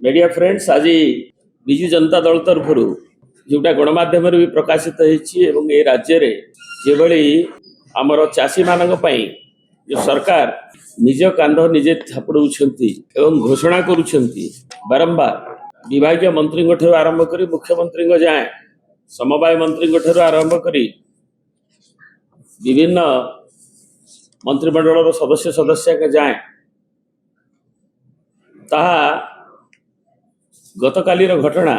Media friends आज विजु जनता दल तरफ जोटा गणमाध्यम भी प्रकाशित होती राज्य में जो आमर चाषी मान जो सरकार निज कांध निजे थापड़ घोषणा करुँच बारंबार विभाग मंत्री आरंभ कर मुख्यमंत्री जाए समवाय मंत्री आरंभ कर विभिन्न मंत्रिमंडल सदस्य सदस्य जाए ताहा गतकालीर घटना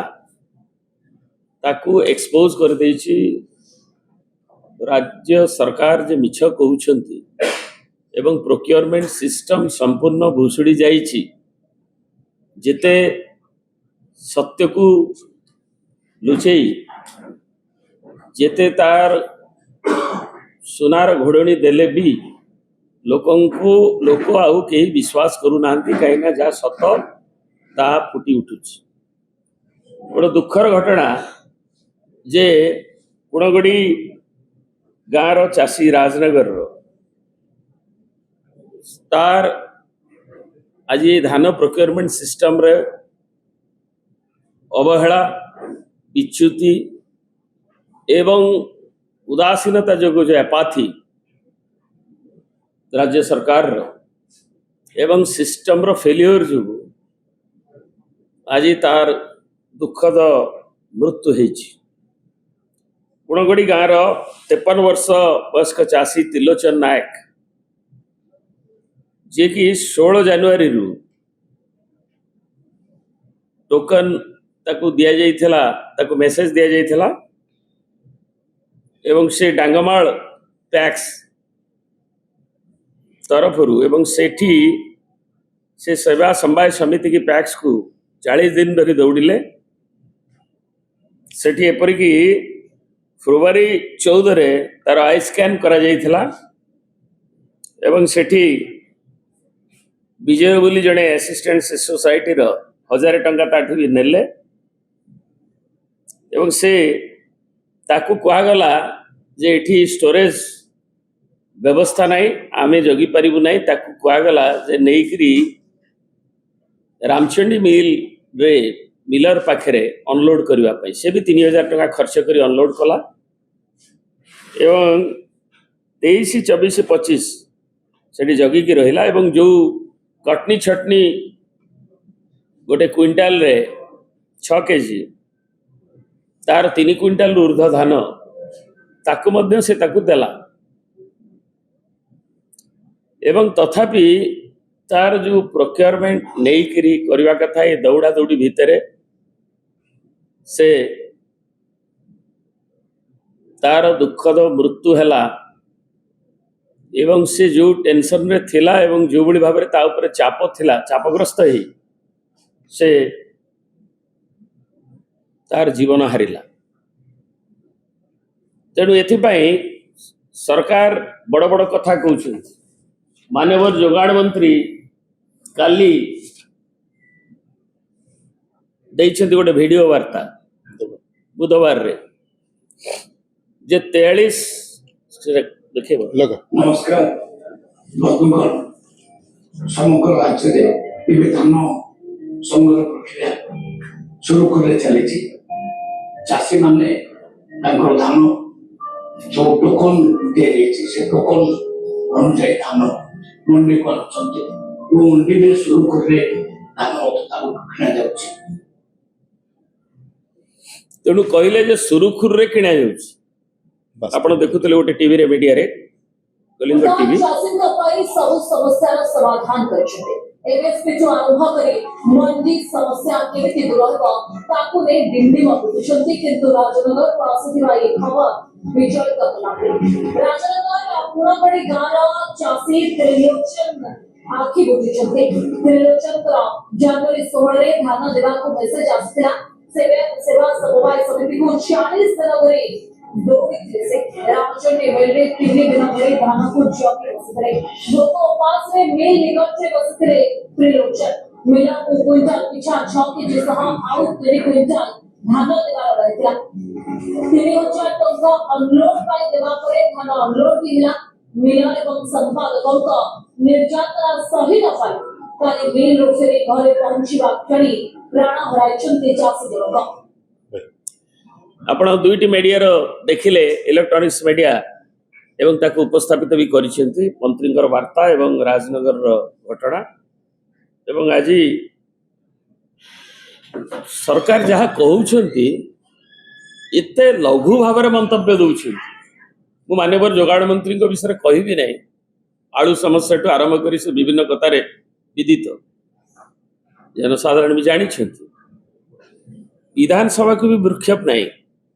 ताकू एक्सपोज कर देछि राज्य सरकार जे मिछ कहउछंती एवं प्रोक्योरमेंट सिस्टम संपूर्ण भुसुड़ी जाइछि जेते सत्य को लुचेई जेते तार सुनार घोड़णी देले भी लोक आउ कहीं विश्वास करू नांती कहीं जहाँ सत ता फुटी उठुछि बड़ दुखर घटना जे कुणगड़ी गाँव चाषी राजनगर तार आज धान प्रोक्योरमेंट सिस्टम रे अवहेला विच्युति एवं उदासीनता जो एपाथी राज्य सरकार एवं सिस्टम रो फेल्योर जो आज तार दुखद मृत्यु होती गुणगड़ी गाँव 53 वर्ष वयस्क चाषी त्रिलोचन नायक जे कि 16 जनवरी रु टोकन ताकू दिया जाइथिला ताकू मेसेज दिया जाइथिला एवं से डांगमाल टैक्स तरफ एवं सेठी से सेवा समवाय समिति की पैक्स को 40 दिन धरी दौड़िले सेठी एपरिक फेब्रुआरी 14 रे तार आई स्कैन करा जाइथिला एवं सेठी विजय बोली जड़े असिस्टेंट सोसाइटी रो 1000 टंका ताठू भी नेले एवं से ताकू कहगला जे एठी स्टोरेज व्यवस्था नहीं आमे जगी पारिबु नहीं ताकू कहगला जे नेइकरी रामचंडी मिल रे मिलर पाखरे अनलोड करबा पई से भी 3000 टका खर्च करी अनलोड कला एवं 23 24 25 सेठी जगी की रहिला एवं जो कटनी छटनी गोटे क्विंटाल रे 6 केजी तार 3 क्विंटाल ऊर्ध धान ताकू मध्य से ताकू देला एवं तथापि तार जो प्रोक्योरमेंट नहीं करी करवा कथा ये दौड़ा दौड़ी भितर से तार दुखद मृत्यु हैला एवं से जो टेंशन रे थिला एवं जो बड़ी भाव ता ऊपर चाप थिला चापग्रस्त ही से तार जीवन हारिला तेणु एथिपाई सरकार बड़ बड़ कथा कहउछन माननीय जोगाड़ मंत्री काली देइछन्ति गोटे वीडियो वार्ता बुधवार रे जे 43 देखिए नमस्कार समग्र राज्य रे विभिन्न संग्रह प्रक्रिया सुरुखुरे चली चाषी माने धान जो टोकन दिए से टोकन अनुसार धान मंडी को मंडी में सुरुखुरे धान किणा जाउछि तेणु कहले जे सुरुखुरे किणा जाउछि आपण देखुतले गोटे टीवी रे मीडिया रे कलिंग टीवी शासन का सब समस्या समाधान करछते एमएसपी जो अनुभव करे मंडी समस्या केमिति दूर होबा ताकू ने दिल्ली में बुझछंती किंतु राजनगर पासिथिबा ए खबर विजय कतलापे राजनगर पुराबड़ी गाँव चाषी त्रिलोचन आखि बुझछंती त्रिलोचन का जनवरी 16 रे धान देवा को मेसेज आसिला सेवा समवाय समिति को 40 दिन धरि दौड़ी से रामचंडी मिल 3 दिन धरि धान को जॉकी बसरे लोक उपास रे मिल निकटे बसरे त्रिलोचन मिला को क्विंटल पिछा 6 केजी सह आउ 3 क्विंटल धान देवा रहतिया 3000 टका अनलोड पाई देवा परे धान अनलोड हिला मिला एवं संपादकों का निर्यात सही न पाई କାଲି ମିଲରୁ ଫେରି ଘରେ ପହଞ୍ଚିବା କ୍ଷଣି ପ୍ରାଣ ହରାଇଛନ୍ତି ଚାଷୀ ଜଣକ। ଆପଣ ଦୁଇଟି ମିଡ଼ିଆର ଦେଖିଲେ ଇଲେକ୍ଟ୍ରୋନିକ୍ସ ମିଡ଼ିଆ ଏବଂ ତାକୁ ଉପସ୍ଥାପିତ ବି କରିଛନ୍ତି ମନ୍ତ୍ରୀଙ୍କର ବାର୍ତ୍ତା ଏବଂ ରାଜନଗରର ଘଟଣା। ଏବଂ ଆଜି ସରକାର ଯାହା କହୁଛନ୍ତି ଏତେ ଲଘୁ ଭାବରେ ମନ୍ତବ୍ୟ ଦେଉଛନ୍ତି। ମୁଁ ମାନ୍ୟବର ଯୋଗାଣ ମନ୍ତ୍ରୀଙ୍କ ବିଷୟରେ କହିବି ନାହିଁ। ଆଳୁ ସମସ୍ୟାଠୁ ଆରମ୍ଭ କରି ସେ ବିଭିନ୍ନ କଥାରେ ବିଦିତ, ଜନସାଧାରଣ ବି ଜାଣିଛନ୍ତି। ବିଧାନସଭାକୁ ବି ଭ୍ରୂକ୍ଷେପ ନାହିଁ।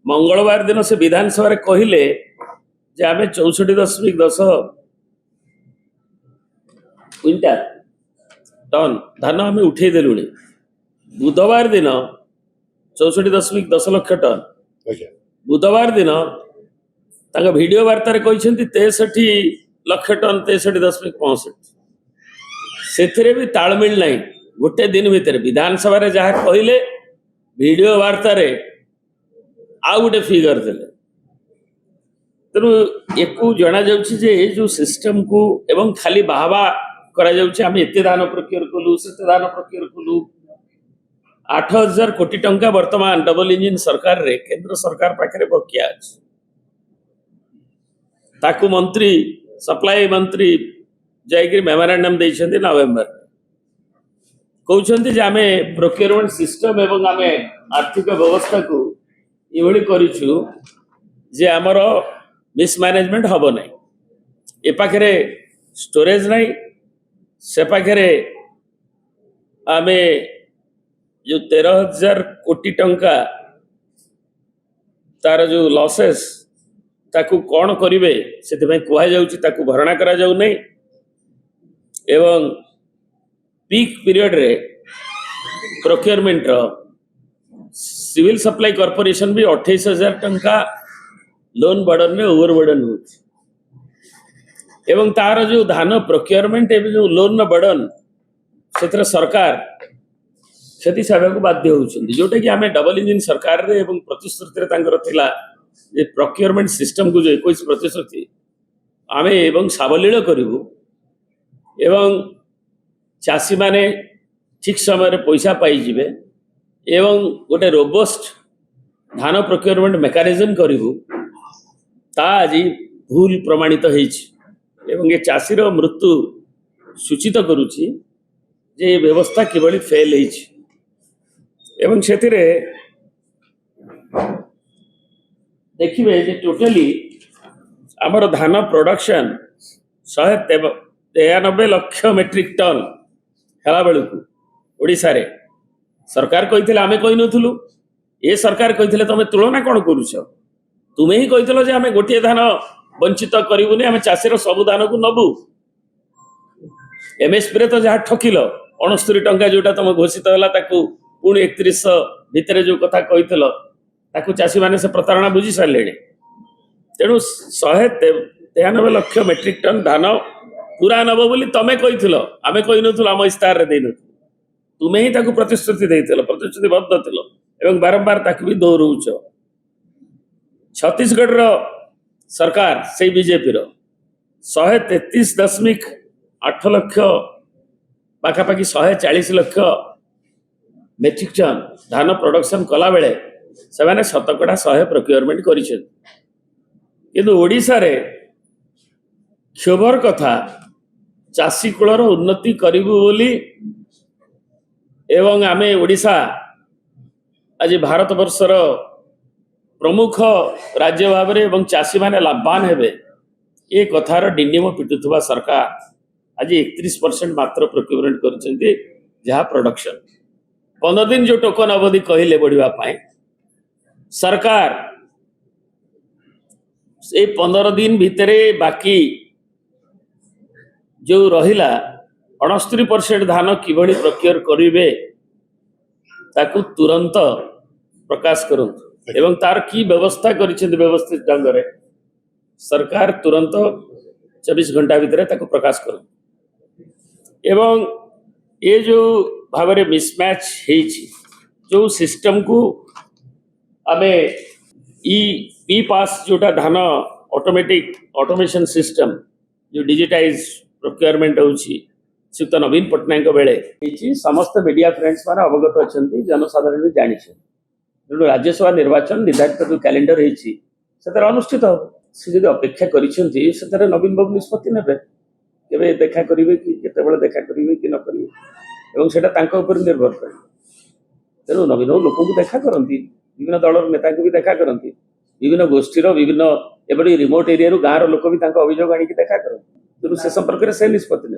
ମଙ୍ଗଳବାର ଦିନ ସେ ବିଧାନସଭାରେ କହିଲେ ଯେ ଆମେ 64.10 କ୍ୱିଣ୍ଟାଲ ଟନ୍ ଧାନ ଆମେ ଉଠେଇ ଦେଲୁଣି। ବୁଧବାର ଦିନ 64.10 ଲକ୍ଷ ଟନ୍, ବୁଧବାର ଦିନ ତାଙ୍କ ଭିଡ଼ିଓ ବାର୍ତ୍ତାରେ କହିଛନ୍ତି 63 ଲକ୍ଷ ଟନ୍ 63.65। ସେଥିରେ ବି ତାଳମେଳ ନାହିଁ। ଗୋଟେ ଦିନ ଭିତରେ ବିଧାନସଭାରେ ଯାହା କହିଲେ ଭିଡ଼ିଓ ବାର୍ତ୍ତାରେ ଆଉ ଗୋଟେ ଫିଗର ଦେଲେ। ତେଣୁ ୟାକୁ ଜଣାଯାଉଛି ଯେ ଏ ଯେଉଁ ସିଷ୍ଟମକୁ ଏବଂ ଖାଲି ବାହାବା କରାଯାଉଛି ଆମେ ଏତେ ଧାନ ପ୍ରକ୍ରିୟା କଲୁ ସେତେ ଧାନ ପ୍ରକ୍ରିୟା କଲୁ। 8,000 କୋଟି ଟଙ୍କା ବର୍ତ୍ତମାନ ଡବଲ ଇଞ୍ଜିନ ସରକାରରେ କେନ୍ଦ୍ର ସରକାର ପାଖରେ ବକେୟା ଅଛି। ତାକୁ ମନ୍ତ୍ରୀ ସପ୍ଲାଇ ମନ୍ତ୍ରୀ ଯାଇକି ମେମୋରାଣ୍ଡମ ଦେଇଛନ୍ତି ନଭେମ୍ବର। କହୁଛନ୍ତି ଯେ ଆମେ ପ୍ରୋକ୍ୟୁରମେଣ୍ଟ ସିଷ୍ଟମ ଏବଂ ଆମେ ଆର୍ଥିକ ବ୍ୟବସ୍ଥାକୁ ଏଭଳି କରିଛୁ ଯେ ଆମର ମିସମ୍ୟାନେଜମେଣ୍ଟ ହେବ ନାହିଁ। ଏ ପାଖରେ ଷ୍ଟୋରେଜ ନାହିଁ, ସେ ପାଖରେ ଆମେ ଯେଉଁ 13,000 କୋଟି ଟଙ୍କା ତାର ଯେଉଁ ଲସେସ୍ ତାକୁ କ'ଣ କରିବେ ସେଥିପାଇଁ କୁହାଯାଉଛି, ତାକୁ ଭରଣା କରାଯାଉ ନାହିଁ। ଏବଂ ପିକ୍ ପିରିୟଡ଼ରେ ପ୍ରୋକ୍ୟୁରମେଣ୍ଟର ସିଭିଲ ସପ୍ଲାଇ କର୍ପୋରେସନ ବି 28,000 ଟଙ୍କା ଲୋନ୍ ବର୍ଡନରେ ଓଭର ବର୍ଡନ ହେଉଛି। ଏବଂ ତାର ଯେଉଁ ଧାନ ପ୍ରୋକ୍ୟୁରମେଣ୍ଟ ଏବଂ ଯେଉଁ ଲୋନ୍ର ବର୍ଡନ ସେଥିରେ ସରକାର କ୍ଷତି ସହିବାକୁ ବାଧ୍ୟ ହେଉଛନ୍ତି। ଯେଉଁଟାକି ଆମେ ଡବଲ ଇଞ୍ଜିନ ସରକାରରେ ଏବଂ ପ୍ରତିଶ୍ରୁତିରେ ତାଙ୍କର ଥିଲା ଯେ ପ୍ରୋକ୍ୟୁରମେଣ୍ଟ ସିଷ୍ଟମକୁ ଯେଉଁ 21% ଆମେ ଏବଂ ସାବଲୀଳ କରିବୁ ଏବଂ ଚାଷୀମାନେ ଠିକ୍ ସମୟରେ ପଇସା ପାଇଯିବେ ଏବଂ ଗୋଟେ ରୋବଷ୍ଟ ଧାନ ପ୍ରୋକ୍ୟୁରମେଣ୍ଟ ମେକାନିଜମ କରିବୁ, ତା ଆଜି ଭୁଲ ପ୍ରମାଣିତ ହେଇଛି। ଏବଂ ଏ ଚାଷୀର ମୃତ୍ୟୁ ସୂଚିତ କରୁଛି ଯେ ଏ ବ୍ୟବସ୍ଥା କିଭଳି ଫେଲ୍ ହେଇଛି। ଏବଂ ସେଥିରେ ଦେଖିବେ ଯେ ଟୋଟାଲି ଆମର ଧାନ ପ୍ରଡକ୍ସନ 193 ଲକ୍ଷ ମେଟ୍ରିକ ଟନ୍ ହେଲା ବେଳକୁ ଓଡ଼ିଶାରେ ସରକାର କହିଥିଲେ, ଆମେ କହିନଥିଲୁ। ଏ ସରକାର କହିଥିଲେ ତମେ ତୁଳନା କ'ଣ କରୁଛ? ତୁମେ ହିଁ କହିଥିଲ ଯେ ଆମେ ଗୋଟିଏ ଧାନ ବଞ୍ଚିତ କରିବୁନି, ଆମେ ଚାଷୀର ସବୁ ଧାନକୁ ନବୁ। MSPରେ ତ ଯାହା ଠକିଲ 69 ଟଙ୍କା ଯେଉଁଟା ତମ ଘୋଷିତ ହେଲା ତାକୁ ପୁଣି 3100 ଭିତରେ ଯେଉଁ କଥା କହିଥିଲ ତାକୁ ଚାଷୀମାନେ ସେ ପ୍ରତାରଣା ବୁଝି ସାରିଲେଣି। ତେଣୁ 193 ଲକ୍ଷ ମେଟ୍ରିକ ଟନ୍ ଧାନ ପୁରା ନେବ ବୋଲି ତମେ କହିଥିଲ, ଆମେ କହିନଥିଲୁ, ଆମ ଇସ୍ତାହାରରେ ଦେଇନଥିଲୁ। ତୁମେ ହିଁ ତାକୁ ପ୍ରତିଶ୍ରୁତି ଦେଇଥିଲ, ପ୍ରତିଶ୍ରୁତିବଦ୍ଧ ଥିଲ ଏବଂ ବାରମ୍ବାର ତାକୁ ବି ଦୋହରଉଛ। ଛତିଶଗଡ଼ର ସରକାର ସେଇ ବିଜେପିର 133.8 ଲକ୍ଷ ପାଖାପାଖି 140 ଲକ୍ଷ ମେଟ୍ରିକ ଟନ୍ ଧାନ ପ୍ରଡକ୍ସନ କଲାବେଳେ ସେମାନେ 100% ପ୍ରୋକ୍ୟୁରମେଣ୍ଟ କରିଛନ୍ତି। କିନ୍ତୁ ଓଡ଼ିଶାରେ କ୍ଷୋଭର କଥା, ଚାଷୀ କୂଳର ଉନ୍ନତି କରିବୁ ବୋଲି ଏବଂ ଆମେ ଓଡ଼ିଶା ଆଜି ଭାରତବର୍ଷର ପ୍ରମୁଖ ରାଜ୍ୟ ଭାବରେ ଏବଂ ଚାଷୀମାନେ ଲାଭବାନ ହେବେ ଏ କଥାର ଡିଣ୍ଡିମ ପିଟୁଥିବା ସରକାର ଆଜି 31% ମାତ୍ର ପ୍ରୋକ୍ୟୁରମେଣ୍ଟ କରିଛନ୍ତି। ଯାହା ପ୍ରଡକ୍ସନ 15 ଦିନ ଯେଉଁ ଟୋକନ ଅବଧି କହିଲେ ବଢ଼ିବା ପାଇଁ, ସରକାର এই 15 ଦିନ ଭିତରେ ବାକି ଯେଉଁ ରହିଲା 69% ଧାନ କିଭଳି ପ୍ରକ୍ରିୟା କରିବେ ତାକୁ ତୁରନ୍ତ ପ୍ରକାଶ କରନ୍ତୁ ଏବଂ ତାର କି ବ୍ୟବସ୍ଥା କରିଛନ୍ତି ବ୍ୟବସ୍ଥିତ ଢଙ୍ଗରେ ସରକାର ତୁରନ୍ତ 24 ଘଣ୍ଟା ଭିତରେ ତାକୁ ପ୍ରକାଶ କରନ୍ତୁ। ଏବଂ ଏ ଯେଉଁ ଭାବରେ ମିସମ୍ୟାଚ୍ ହେଇଛି, ଯେଉଁ ସିଷ୍ଟମକୁ ଆମେ ଇ ପାସ୍ जोटा धान ऑटोमेशन सिस्टम जो डिजिटाइज प्रोक्योरमेंट होची श्रीयुक्त नवीन पट्टनायक बेले समस्त मीडिया फ्रेंड्स मैंने अवगत अच्छा जनसाधारण भी जानी तेणु राज्यसभा निर्वाचन निर्धारित जो कैलेंडर होती अनुष्ठित हो सी जब अपेक्षा कर नवीन बाबू निष्पत्ति ने केवे देखा करेंगे कि केतबेले देखा करेंगे कि न करेंगे एवं सेटा तांको ऊपर निर्भर करे तेणु नवीन बाबू लोक देखा करती विभिन्न दलर नेता को भी देखा करती विभिन्न गोष्ठीर विभिन्न एवं रिमोट एरिया गाँव लोक भी अभियोग आनिक देखा करती तेणु से संपर्क से निष्पत्ति